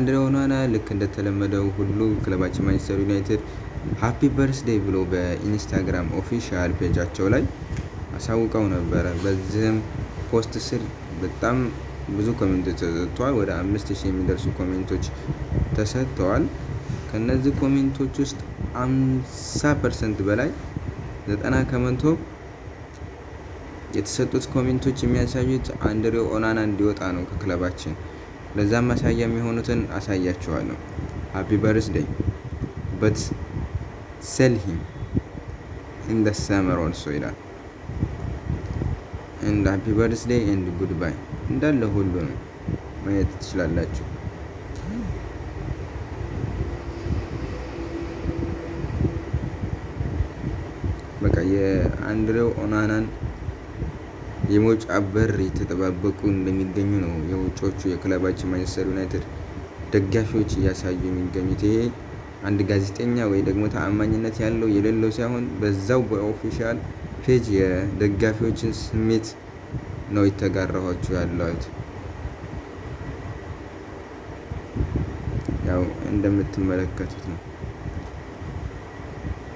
አንድሬ ኦናና ልክ እንደተለመደው ሁሉ ክለባችን ማንቸስተር ዩናይትድ ሃፒ በርዝዴይ ብሎ በኢንስታግራም ኦፊሻል ፔጃቸው ላይ አሳውቀው ነበረ። በዚህም ፖስት ስር በጣም ብዙ ኮሜንቶች ተሰጥተዋል። ወደ 5000 የሚደርሱ ኮሜንቶች ተሰጥተዋል። ከነዚህ ኮሜንቶች ውስጥ 50% በላይ 90% የተሰጡት ኮሜንቶች የሚያሳዩት አንድሬ ኦናና እንዲወጣ ነው ከክለባችን። ለዛም ማሳያ የሚሆኑትን አሳያቸዋለሁ። ሃፒ በርዝዴይ but sell him in the summer also ይላል። and happy birthday and goodbye እንዳለ ሁሉ ነው ማየት ትችላላችሁ። በቃ የአንድሬ ኦናናን የመውጫ በር የተጠባበቁ እንደሚገኙ ነው የውጮቹ የክለባችን ማንቸስተር ዩናይትድ ደጋፊዎች እያሳዩ የሚገኙት። ይሄ አንድ ጋዜጠኛ ወይ ደግሞ ተአማኝነት ያለው የሌለው ሳይሆን በዛው በኦፊሻል ፔጅ የደጋፊዎችን ስሜት ነው የተጋራኋችሁ ያለሁት። ያው እንደምትመለከቱት ነው።